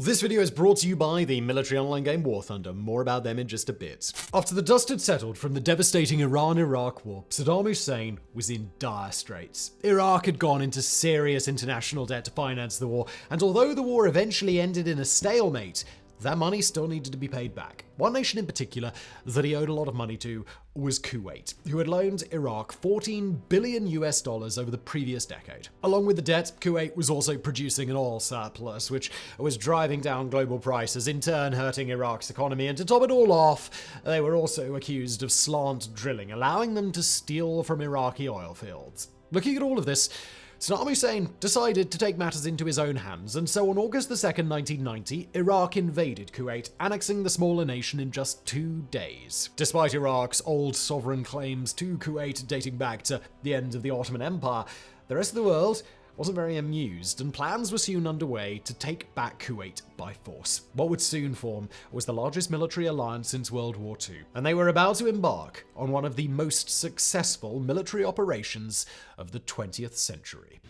This video is brought to you by the military online game War Thunder. More about them in just a bit. After the dust had settled from the devastating Iran-Iraq war, Saddam Hussein was in dire straits. Iraq had gone into serious international debt to finance the war, and although the war eventually ended in a stalemate, that money still needed to be paid back. One nation in particular that he owed a lot of money to was Kuwait, who had loaned Iraq $14 billion over the previous decade. Along with the debt, Kuwait was also producing an oil surplus, which was driving down global prices, in turn hurting Iraq's economy. And to top it all off, they were also accused of slant drilling, allowing them to steal from Iraqi oil fields. Looking at all of this, Saddam Hussein decided to take matters into his own hands, and so on August 2nd, 1990, Iraq invaded Kuwait, annexing the smaller nation in just 2 days. Despite Iraq's old sovereign claims to Kuwait dating back to the end of the Ottoman Empire, the rest of the world wasn't very amused, and plans were soon underway to take back Kuwait by force. What would soon form was the largest military alliance since World War II, and they were about to embark on one of the most successful military operations of the 20th century.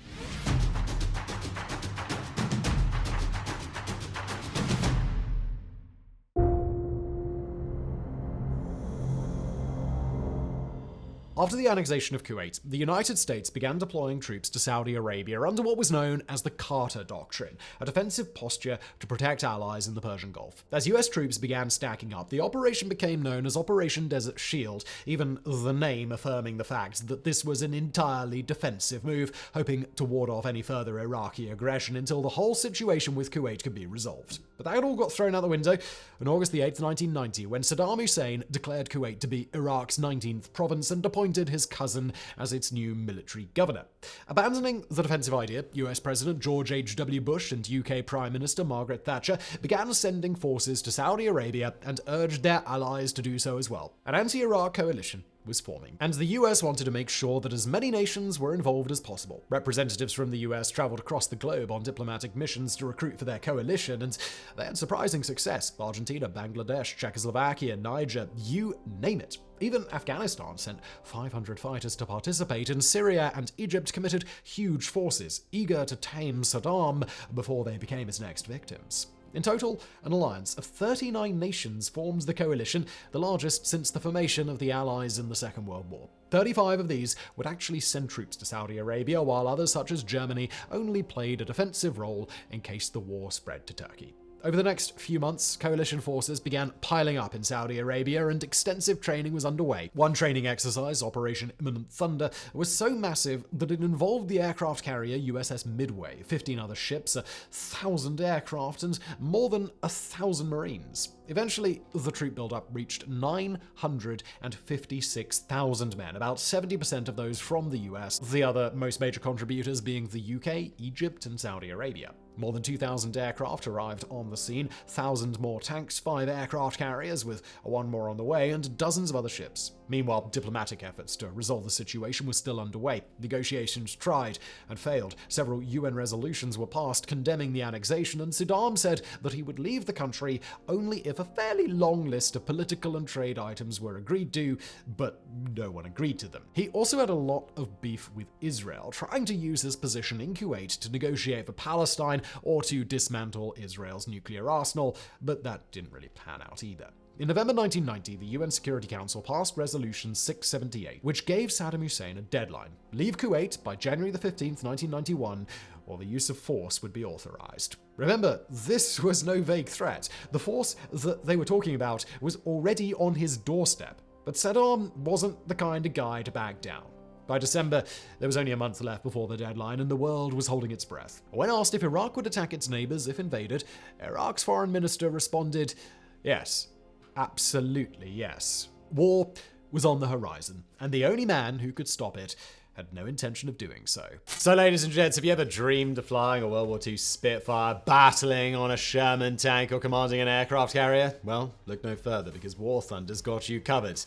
After the annexation of Kuwait, the United States began deploying troops to Saudi Arabia under what was known as the Carter Doctrine, a defensive posture to protect allies in the Persian Gulf. As US troops began stacking up, the operation became known as Operation Desert Shield, even the name affirming the fact that this was an entirely defensive move, hoping to ward off any further Iraqi aggression until the whole situation with Kuwait could be resolved. But that all got thrown out the window on August 8th, 1990, when Saddam Hussein declared Kuwait to be Iraq's 19th province and appointed his cousin as its new military governor. Abandoning the defensive idea, US President George H.W. Bush and UK Prime Minister Margaret Thatcher began sending forces to Saudi Arabia and urged their allies to do so as well. An anti-Iraq coalition was forming, and the US wanted to make sure that as many nations were involved as possible. Representatives from the US traveled across the globe on diplomatic missions to recruit for their coalition, and they had surprising success. Argentina, Bangladesh, Czechoslovakia, Niger, you name it. Even Afghanistan sent 500 fighters to participate, and Syria and Egypt committed huge forces, eager to tame Saddam before they became his next victims. In total, an alliance of 39 nations forms the coalition, the largest since the formation of the Allies in the Second World War. 35 of these would actually send troops to Saudi Arabia, while others, such as Germany, only played a defensive role in case the war spread to Turkey. Over the next few months, coalition forces began piling up in Saudi Arabia, and extensive training was underway. One training exercise, Operation Imminent Thunder, was so massive that it involved the aircraft carrier USS Midway, 15 other ships, 1,000 aircraft, and more than 1,000 Marines. Eventually, the troop buildup reached 956,000 men, about 70% of those from the US, the other most major contributors being the UK, Egypt, and Saudi Arabia. More than 2,000 aircraft arrived on the scene, 1,000 more tanks, 5 aircraft carriers with 1 more on the way, and dozens of other ships. Meanwhile, diplomatic efforts to resolve the situation were still underway. Negotiations tried and failed. Several UN resolutions were passed condemning the annexation, and Saddam said that he would leave the country only if a fairly long list of political and trade items were agreed to, but no one agreed to them. He also had a lot of beef with Israel, trying to use his position in Kuwait to negotiate for Palestine or to dismantle Israel's nuclear arsenal, but that didn't really pan out either. In November 1990, the UN Security Council passed Resolution 678, which gave Saddam Hussein a deadline: leave Kuwait by January 15th, 1991, or the use of force would be authorized. Remember, this was no vague threat. The force that they were talking about was already on his doorstep, but Saddam wasn't the kind of guy to back down. By December, there was only a month left before the deadline, and the world was holding its breath. When asked if Iraq would attack its neighbors if invaded, Iraq's foreign minister responded, yes, absolutely yes. War was on the horizon, and the only man who could stop it had no intention of doing so. So ladies and gents, have you ever dreamed of flying a World War II Spitfire, battling on a Sherman tank, or commanding an aircraft carrier? Well, look no further, because War Thunder's got you covered.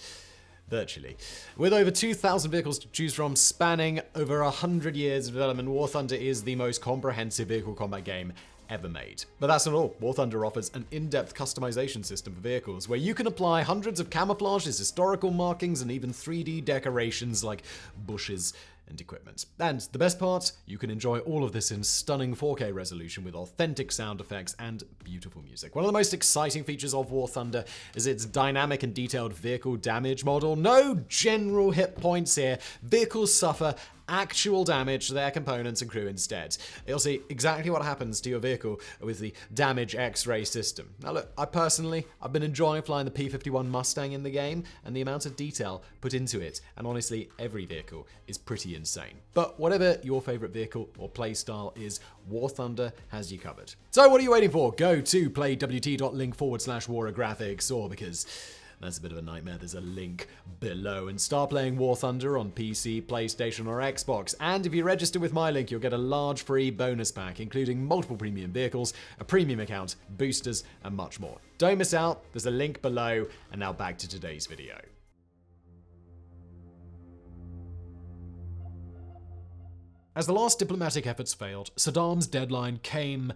Virtually. With over 2,000 vehicles to choose from, spanning over 100 years of development, War Thunder is the most comprehensive vehicle combat game ever made. But that's not all. War Thunder offers an in-depth customization system for vehicles, where you can apply hundreds of camouflages, historical markings, and even 3D decorations like bushes and equipment. And the best part, you can enjoy all of this in stunning 4K resolution with authentic sound effects and beautiful music. One of the most exciting features of War Thunder is its dynamic and detailed vehicle damage model. No general hit points here. Vehicles suffer actual damage to their components and crew instead. You'll see exactly what happens to your vehicle with the damage X-ray system. Now look, I've been enjoying flying the P-51 Mustang in the game, and the amount of detail put into it, and honestly, every vehicle is pretty insane. But whatever your favorite vehicle or playstyle is, War Thunder has you covered. So what are you waiting for? Go to playwt.link/warographics, or because that's a bit of a nightmare, there's a link below, and start playing War Thunder on PC, PlayStation, or Xbox. And if you register with my link, you'll get a large free bonus pack, including multiple premium vehicles, a premium account, boosters, and much more. Don't miss out, there's a link below, and now back to today's video. As the last diplomatic efforts failed, Saddam's deadline came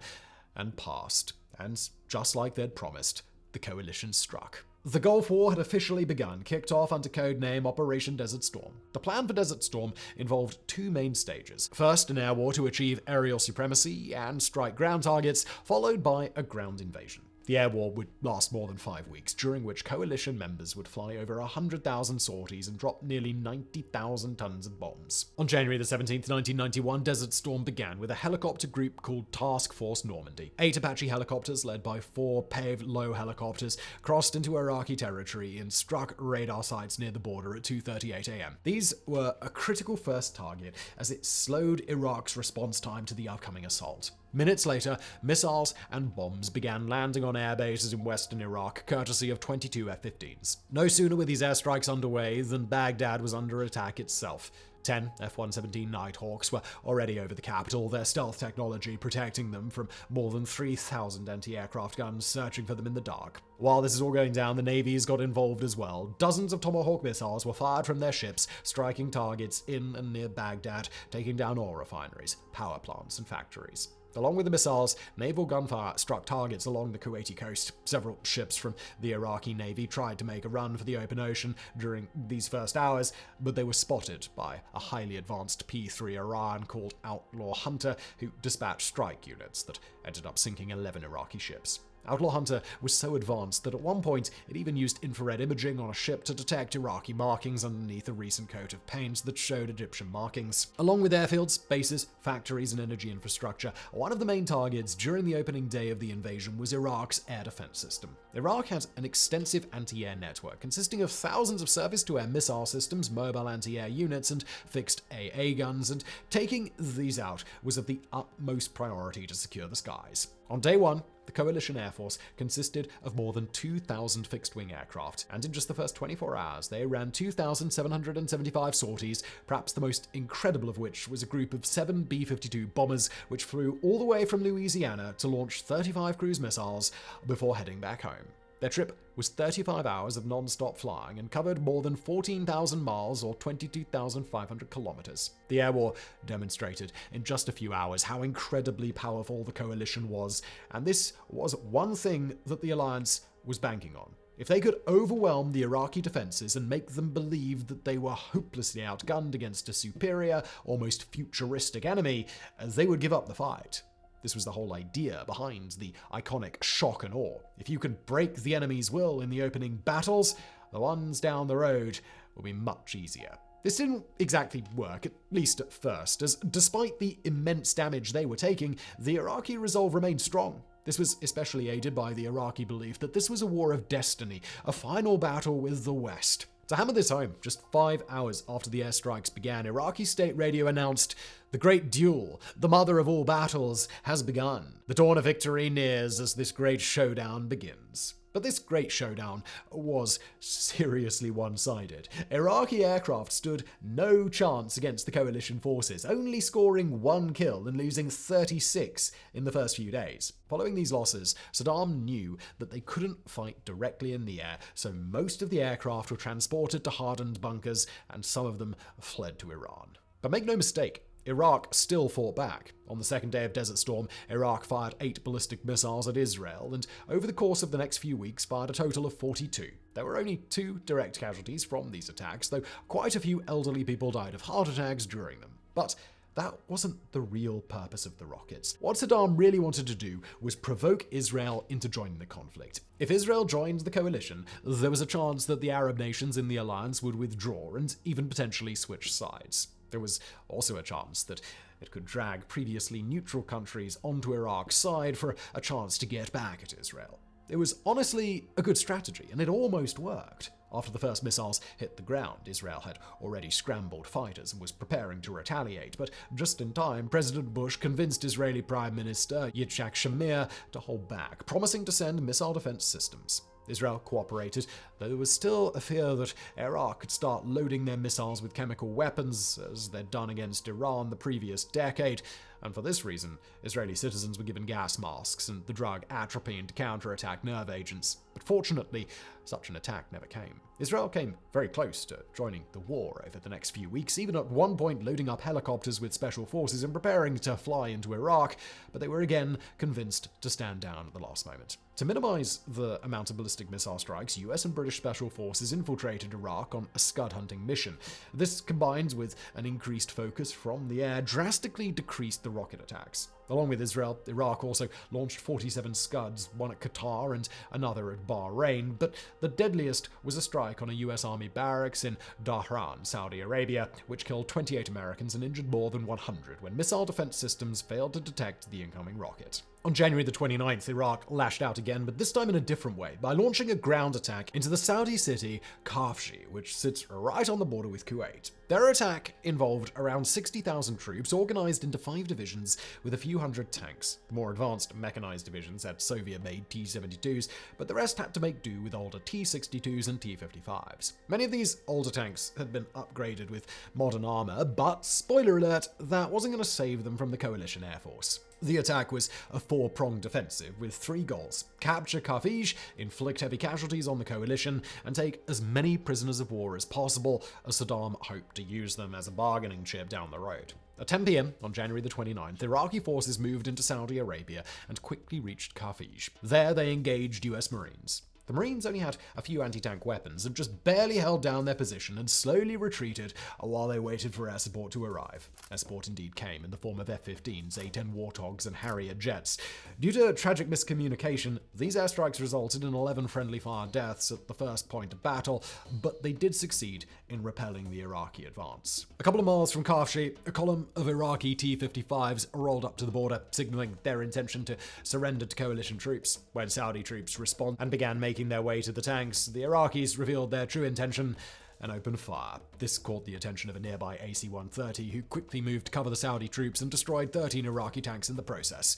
and passed, and just like they'd promised, the coalition struck. The Gulf War had officially begun, kicked off under codename Operation Desert Storm. The plan for Desert Storm involved two main stages. First, an air war to achieve aerial supremacy and strike ground targets, followed by a ground invasion. The air war would last more than 5 weeks, during which coalition members would fly over 100,000 sorties and drop nearly 90,000 tons of bombs. On January the 17th, 1991, Desert Storm began with a helicopter group called Task Force Normandy. 8 Apache helicopters, led by 4 paved low helicopters, crossed into Iraqi territory and struck radar sites near the border at 2:38 a.m. These were a critical first target, as it slowed Iraq's response time to the upcoming assault. Minutes later, missiles and bombs began landing on air bases in western Iraq, courtesy of 22 F-15s. No sooner were these airstrikes underway than Baghdad was under attack itself. 10 F-117 Nighthawks were already over the capital, their stealth technology protecting them from more than 3,000 anti-aircraft guns searching for them in the dark. While this is all going down, the navies got involved as well. Dozens of Tomahawk missiles were fired from their ships, striking targets in and near Baghdad, taking down oil refineries, power plants, and factories. Along with the missiles, naval gunfire struck targets along the Kuwaiti coast. Several ships from the Iraqi Navy tried to make a run for the open ocean during these first hours, but they were spotted by a highly advanced P-3 Iran called Outlaw Hunter, who dispatched strike units that ended up sinking 11 Iraqi ships. Outlaw Hunter was so advanced that at one point it even used infrared imaging on a ship to detect Iraqi markings underneath a recent coat of paint that showed Egyptian markings. Along with airfields, bases, factories, and energy infrastructure, one of the main targets during the opening day of the invasion was Iraq's air defense system. Iraq had an extensive anti-air network consisting of thousands of surface-to-air missile systems, mobile anti-air units, and fixed AA guns, and taking these out was of the utmost priority to secure the skies. On day one, the Coalition Air Force consisted of more than 2,000 fixed-wing aircraft, and in just the first 24 hours, they ran 2,775 sorties, perhaps the most incredible of which was a group of 7 B-52 bombers, which flew all the way from Louisiana to launch 35 cruise missiles before heading back home. Their trip was 35 hours of non-stop flying and covered more than 14,000 miles or 22,500 kilometers. The air war demonstrated in just a few hours how incredibly powerful the coalition was, and this was one thing that the alliance was banking on. If they could overwhelm the Iraqi defenses and make them believe that they were hopelessly outgunned against a superior, almost futuristic enemy, they would give up the fight. This was the whole idea behind the iconic shock and awe. If you can break the enemy's will in the opening battles, the ones down the road will be much easier. This didn't exactly work, at least at first, as despite the immense damage they were taking, the Iraqi resolve remained strong. This was especially aided by the Iraqi belief that this was a war of destiny, a final battle with the West. To hammer this home, just 5 hours after the airstrikes began, Iraqi state radio announced, "The great duel, the mother of all battles, has begun. The dawn of victory nears as this great showdown begins." But this great showdown was seriously one-sided. Iraqi aircraft stood no chance against the coalition forces, only scoring 1 kill and losing 36 in the first few days. Following these losses, Saddam knew that they couldn't fight directly in the air, so most of the aircraft were transported to hardened bunkers, and some of them fled to Iran. But make no mistake, Iraq still fought back. On the second day of Desert Storm, Iraq fired 8 ballistic missiles at Israel, and over the course of the next few weeks fired a total of 42. There were only 2 direct casualties from these attacks, though quite a few elderly people died of heart attacks during them. But that wasn't the real purpose of the rockets. What Saddam really wanted to do was provoke Israel into joining the conflict. If Israel joined the coalition, there was a chance that the Arab nations in the alliance would withdraw and even potentially switch sides. There was also a chance that it could drag previously neutral countries onto Iraq's side for a chance to get back at Israel. It was honestly a good strategy, and it almost worked. After the first missiles hit the ground, Israel had already scrambled fighters and was preparing to retaliate, but just in time, President Bush convinced Israeli Prime Minister Yitzhak Shamir to hold back, promising to send missile defense systems. Israel cooperated, though there was still a fear that Iraq could start loading their missiles with chemical weapons, as they'd done against Iran the previous decade, and for this reason, Israeli citizens were given gas masks and the drug atropine to counterattack nerve agents. But fortunately, such an attack never came. Israel came very close to joining the war over the next few weeks, even at one point loading up helicopters with special forces and preparing to fly into Iraq, but they were again convinced to stand down at the last moment. To minimize the amount of ballistic missile strikes, US and British special forces infiltrated Iraq on a scud hunting mission. This, combined with an increased focus from the air, drastically decreased the rocket attacks. Along with Israel, Iraq also launched 47 scuds, one at Qatar and another at Bahrain, but the deadliest was a strike on a US Army barracks in Dhahran, Saudi Arabia, which killed 28 Americans and injured more than 100 when missile defense systems failed to detect the incoming rocket. On January the 29th, Iraq lashed out again, but this time in a different way, by launching a ground attack into the Saudi city Kafshi, which sits right on the border with Kuwait. Their attack involved around 60,000 troops organized into 5 divisions with a few hundred tanks. The more advanced mechanized divisions had Soviet-made T-72s, but the rest had to make do with older T-62s and T-55s. Many of these older tanks had been upgraded with modern armor, but, spoiler alert, that wasn't going to save them from the coalition air force. The attack was a 4-pronged offensive with 3 goals: capture Kafij, inflict heavy casualties on the coalition, and take as many prisoners of war as possible, as Saddam hoped to use them as a bargaining chip down the road. At 10 p.m. on January the 29th, Iraqi forces moved into Saudi Arabia and quickly reached Kafij. There they engaged US Marines. The Marines only had a few anti-tank weapons and just barely held down their position and slowly retreated while they waited for air support to arrive. Air support indeed came in the form of F-15s, A-10 Warthogs, and Harrier jets. Due to tragic miscommunication, these airstrikes resulted in 11 friendly fire deaths at the first point of battle, but they did succeed in repelling the Iraqi advance. A couple of miles from Kafshi, a column of Iraqi T-55s rolled up to the border, signaling their intention to surrender to coalition troops. When Saudi troops responded and began making their way to the tanks, the Iraqis revealed their true intention and opened fire. This caught the attention of a nearby AC-130, who quickly moved to cover the Saudi troops and destroyed 13 Iraqi tanks in the process.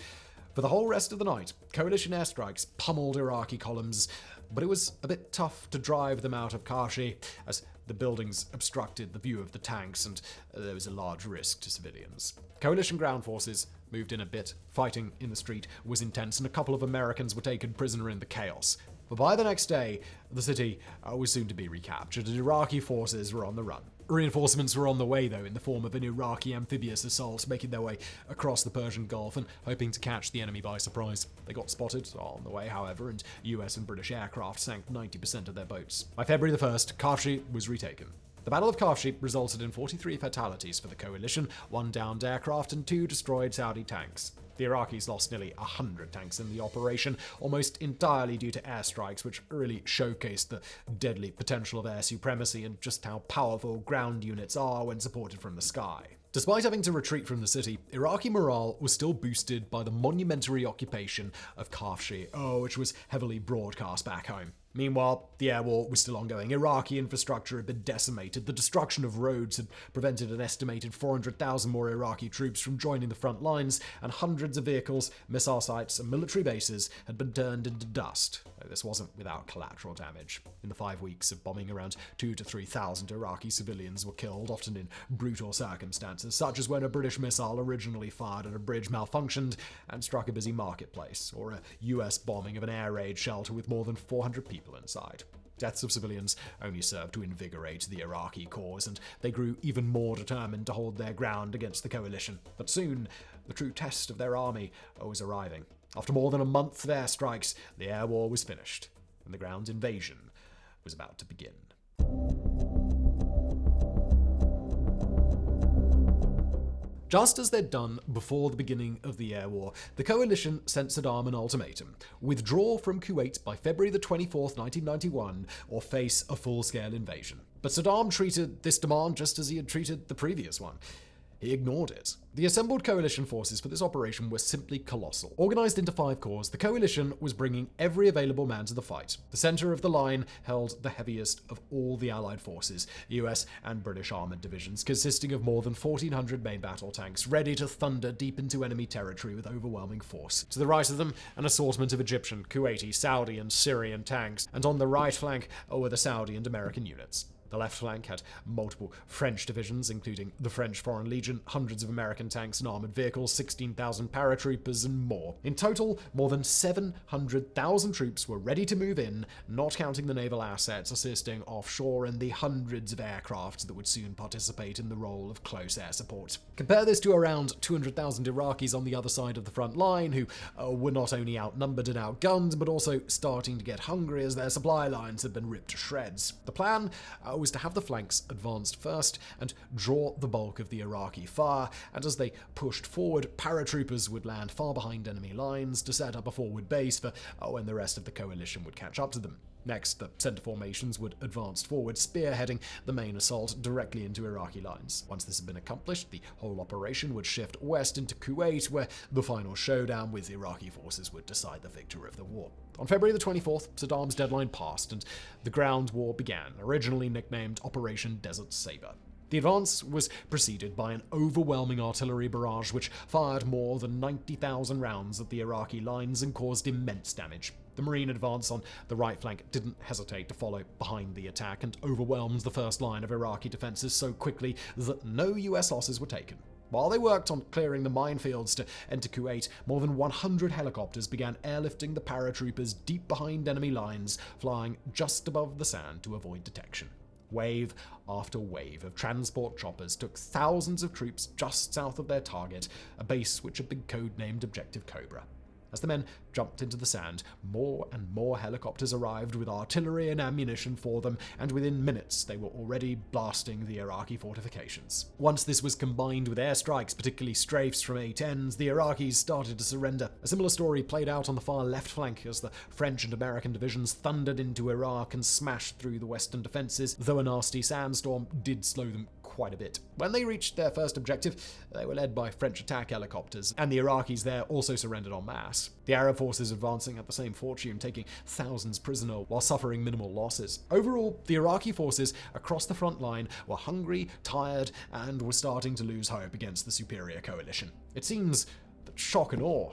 For the whole rest of the night, coalition airstrikes pummeled Iraqi columns, but it was a bit tough to drive them out of Kafshi, as the buildings obstructed the view of the tanks and there was a large risk to civilians. Coalition ground forces moved in a bit. Fighting in the street was intense, and a couple of Americans were taken prisoner in the chaos. But by the next day, the city was soon to be recaptured, and Iraqi forces were on the run. Reinforcements were on the way, though, in the form of an Iraqi amphibious assault, making their way across the Persian Gulf and hoping to catch the enemy by surprise. They got spotted on the way, however, and US and British aircraft sank 90% of their boats. By February the 1st, Kafshi was retaken. The Battle of Kafshi resulted in 43 fatalities for the coalition, 1 downed aircraft and 2 destroyed Saudi tanks. The Iraqis lost nearly 100 tanks in the operation, almost entirely due to airstrikes, which really showcased the deadly potential of air supremacy and just how powerful ground units are when supported from the sky. Despite having to retreat from the city, Iraqi morale was still boosted by the monumentary occupation of Kafshi, which was heavily broadcast back home. Meanwhile, the air war was still ongoing. Iraqi infrastructure had been decimated. The destruction of roads had prevented an estimated 400,000 more Iraqi troops from joining the front lines, and hundreds of vehicles, missile sites, and military bases had been turned into dust. Though this wasn't without collateral damage. In the 5 weeks of bombing, around 2,000 to 3,000 Iraqi civilians were killed, often in brutal circumstances, such as when a British missile originally fired at a bridge malfunctioned and struck a busy marketplace, or a US bombing of an air raid shelter with more than 400 people inside. Deaths of civilians only served to invigorate the Iraqi cause, and they grew even more determined to hold their ground against the coalition. But soon, the true test of their army was arriving. After more than a month of airstrikes, the air war was finished, and the ground invasion was about to begin. Just as they'd done before the beginning of the air war, the coalition sent Saddam an ultimatum: withdraw from Kuwait by February the 24th, 1991, or face a full-scale invasion. But Saddam treated this demand just as he had treated the previous one. He ignored it. The assembled coalition forces for this operation were simply colossal. Organized into 5 corps, the coalition was bringing every available man to the fight. The center of the line held the heaviest of all the Allied forces, US and British armored divisions, consisting of more than 1,400 main battle tanks, ready to thunder deep into enemy territory with overwhelming force. To the right of them, an assortment of Egyptian, Kuwaiti, Saudi, and Syrian tanks, and on the right flank were the Saudi and American units. The left flank had multiple French divisions, including the French Foreign Legion, hundreds of American tanks and armored vehicles, 16,000 paratroopers, and more. In total, more than 700,000 troops were ready to move in, not counting the naval assets assisting offshore and the hundreds of aircraft that would soon participate in the role of close air support. Compare this to around 200,000 Iraqis on the other side of the front line, who were not only outnumbered and outgunned, but also starting to get hungry as their supply lines had been ripped to shreds. The plan was to have the flanks advanced first and draw the bulk of the Iraqi fire, and as they pushed forward, paratroopers would land far behind enemy lines to set up a forward base for when the rest of the coalition would catch up to them. Next, the center formations would advance forward, spearheading the main assault directly into Iraqi lines. Once this had been accomplished, the whole operation would shift west into Kuwait, where the final showdown with Iraqi forces would decide the victor of the war. On February the 24th, Saddam's deadline passed, and the ground war began, originally nicknamed Operation Desert Saber. The advance was preceded by an overwhelming artillery barrage which fired more than 90,000 rounds at the Iraqi lines and caused immense damage. The Marine advance on the right flank didn't hesitate to follow behind the attack and overwhelmed the first line of Iraqi defenses so quickly that no US losses were taken. While they worked on clearing the minefields to enter Kuwait, more than 100 helicopters began airlifting the paratroopers deep behind enemy lines, flying just above the sand to avoid detection. Wave after wave of transport choppers took thousands of troops just south of their target, a base which had been codenamed Objective Cobra. As the men jumped into the sand, more and more helicopters arrived with artillery and ammunition for them, and within minutes they were already blasting the Iraqi fortifications. Once this was combined with airstrikes, particularly strafes from A-10s, the Iraqis started to surrender. A similar story played out on the far left flank as the French and American divisions thundered into Iraq and smashed through the western defenses, though a nasty sandstorm did slow them quite a bit. When they reached their first objective, they were led by French attack helicopters, and the Iraqis there also surrendered en masse. The Arab forces advancing had the same fortune, taking thousands prisoner while suffering minimal losses. Overall, the Iraqi forces across the front line were hungry, tired, and were starting to lose hope against the superior coalition. It seems that shock and awe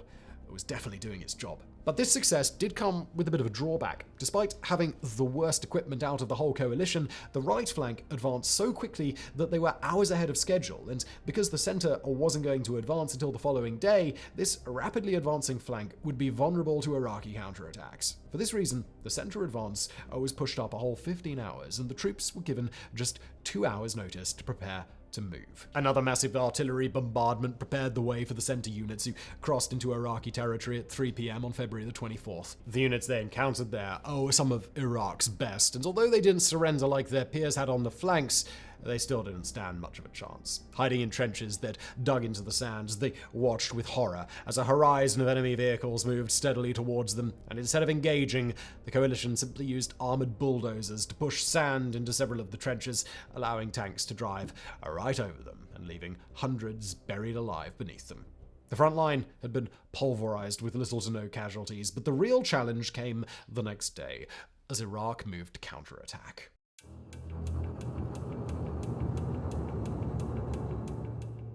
was definitely doing its job. But this success did come with a bit of a drawback. Despite having the worst equipment out of the whole coalition, the right flank advanced so quickly that they were hours ahead of schedule, and because the center wasn't going to advance until the following day, this rapidly advancing flank would be vulnerable to Iraqi counterattacks. For this reason, the center advance was pushed up a whole 15 hours, and the troops were given just 2 hours' notice to prepare to move. Another massive artillery bombardment prepared the way for the center units, who crossed into Iraqi territory at 3 p.m. on February the 24th. The units they encountered there were some of Iraq's best, and although they didn't surrender like their peers had on the flanks, they still didn't stand much of a chance. Hiding in trenches that dug into the sands, they watched with horror as a horizon of enemy vehicles moved steadily towards them, and instead of engaging, the coalition simply used armored bulldozers to push sand into several of the trenches, allowing tanks to drive right over them and leaving hundreds buried alive beneath them. The front line had been pulverized with little to no casualties, but the real challenge came the next day, as Iraq moved to counterattack.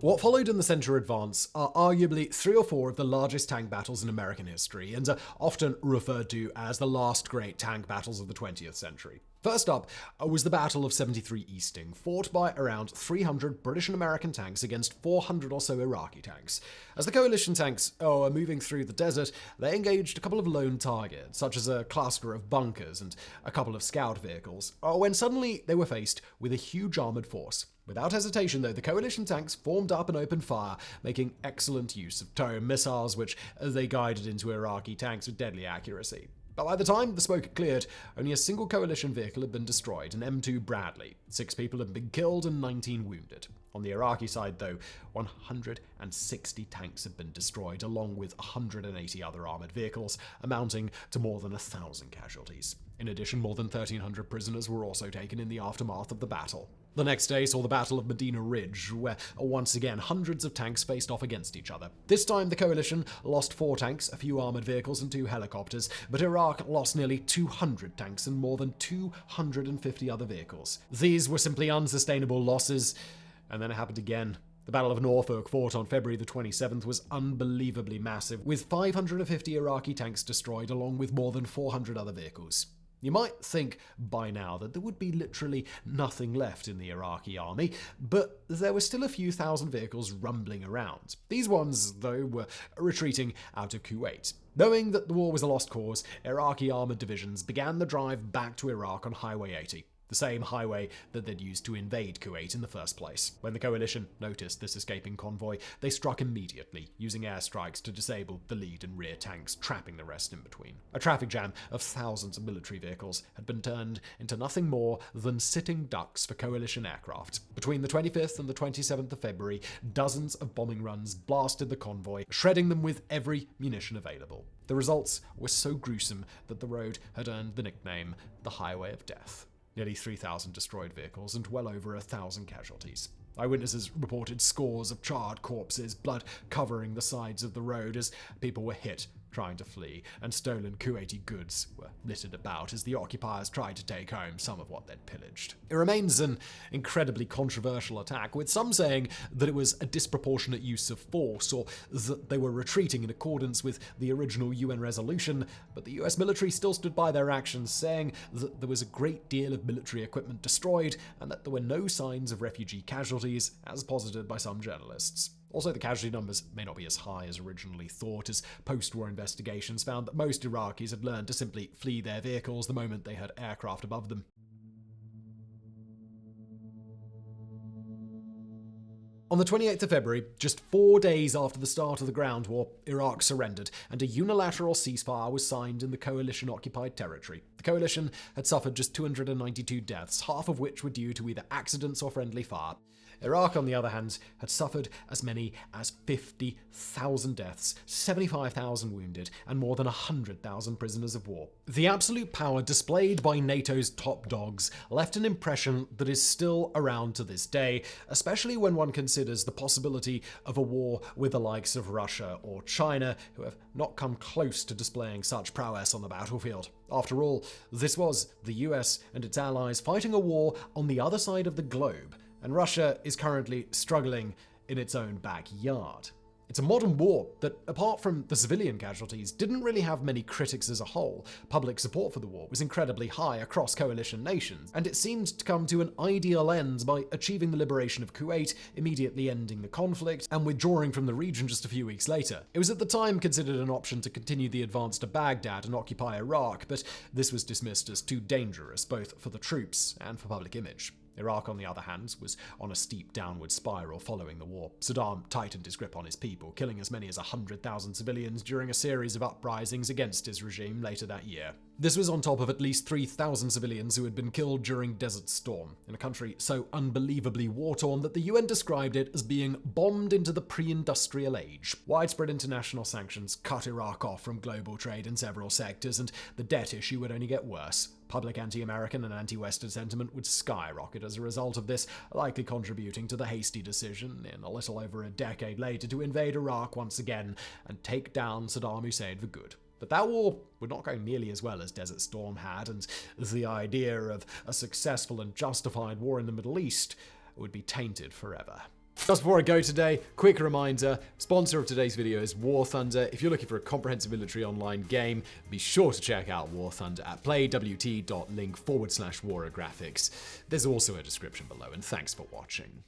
What followed in the Center Advance are arguably 3 or 4 of the largest tank battles in American history, and are often referred to as the last great tank battles of the 20th century. First up was the Battle of 73 Easting, fought by around 300 British and American tanks against 400 or so Iraqi tanks. As the coalition tanks were moving through the desert, they engaged a couple of lone targets, such as a cluster of bunkers and a couple of scout vehicles, when suddenly they were faced with a huge armored force. Without hesitation, though, the coalition tanks formed up and opened fire, making excellent use of TOW missiles, which they guided into Iraqi tanks with deadly accuracy. But by the time the smoke cleared, only a single coalition vehicle had been destroyed, an M2 Bradley. 6 people had been killed and 19 wounded. On the Iraqi side, though, 160 tanks had been destroyed, along with 180 other armored vehicles, amounting to more than 1,000 casualties. In addition, more than 1,300 prisoners were also taken in the aftermath of the battle. The next day saw the Battle of Medina Ridge, where once again hundreds of tanks faced off against each other. This time the coalition lost 4 tanks, a few armored vehicles and 2 helicopters, but Iraq lost nearly 200 tanks and more than 250 other vehicles. These were simply unsustainable losses, and then it happened again. The Battle of Norfolk, fought on February the 27th, was unbelievably massive, with 550 Iraqi tanks destroyed along with more than 400 other vehicles. You might think by now that there would be literally nothing left in the Iraqi army, but there were still a few thousand vehicles rumbling around. These ones, though, were retreating out of Kuwait. Knowing that the war was a lost cause, Iraqi armored divisions began the drive back to Iraq on Highway 80. The same highway that they'd used to invade Kuwait in the first place. When the coalition noticed this escaping convoy, they struck immediately, using airstrikes to disable the lead and rear tanks, trapping the rest in between. A traffic jam of thousands of military vehicles had been turned into nothing more than sitting ducks for coalition aircraft. Between the 25th and the 27th of February, dozens of bombing runs blasted the convoy, shredding them with every munition available. The results were so gruesome that the road had earned the nickname the Highway of Death. Nearly 3,000 destroyed vehicles and well over 1,000 casualties. Eyewitnesses reported scores of charred corpses, blood covering the sides of the road as people were hit trying to flee, and stolen Kuwaiti goods were littered about as the occupiers tried to take home some of what they'd pillaged. It remains an incredibly controversial attack, with some saying that it was a disproportionate use of force, or that they were retreating in accordance with the original UN resolution, but the US military still stood by their actions, saying that there was a great deal of military equipment destroyed, and that there were no signs of refugee casualties, as posited by some journalists. Also, the casualty numbers may not be as high as originally thought, as post-war investigations found that most Iraqis had learned to simply flee their vehicles the moment they had aircraft above them. On the 28th of February, just 4 days after the start of the ground war, Iraq surrendered, and a unilateral ceasefire was signed in the coalition-occupied territory. The coalition had suffered just 292 deaths, half of which were due to either accidents or friendly fire. Iraq, on the other hand, had suffered as many as 50,000 deaths, 75,000 wounded, and more than 100,000 prisoners of war. The absolute power displayed by NATO's top dogs left an impression that is still around to this day, especially when one considers the possibility of a war with the likes of Russia or China, who have not come close to displaying such prowess on the battlefield. After all, this was the US and its allies fighting a war on the other side of the globe, and Russia is currently struggling in its own backyard. It's a modern war that, apart from the civilian casualties, didn't really have many critics as a whole. Public support for the war was incredibly high across coalition nations, and it seemed to come to an ideal end by achieving the liberation of Kuwait, immediately ending the conflict, and withdrawing from the region just a few weeks later. It was at the time considered an option to continue the advance to Baghdad and occupy Iraq, but this was dismissed as too dangerous, both for the troops and for public image. Iraq, on the other hand, was on a steep downward spiral following the war. Saddam tightened his grip on his people, killing as many as 100,000 civilians during a series of uprisings against his regime later that year. This was on top of at least 3,000 civilians who had been killed during Desert Storm, in a country so unbelievably war-torn that the UN described it as being bombed into the pre-industrial age. Widespread international sanctions cut Iraq off from global trade in several sectors, and the debt issue would only get worse. Public anti-American and anti-Western sentiment would skyrocket as a result of this, likely contributing to the hasty decision, in a little over a decade later, to invade Iraq once again and take down Saddam Hussein for good. But that war would not go nearly as well as Desert Storm had, and the idea of a successful and justified war in the Middle East would be tainted forever. Just before I go today, quick reminder, sponsor of today's video is War Thunder. If you're looking for a comprehensive military online game, be sure to check out War Thunder at playwt.link/warographics. There's also a description below, and thanks for watching.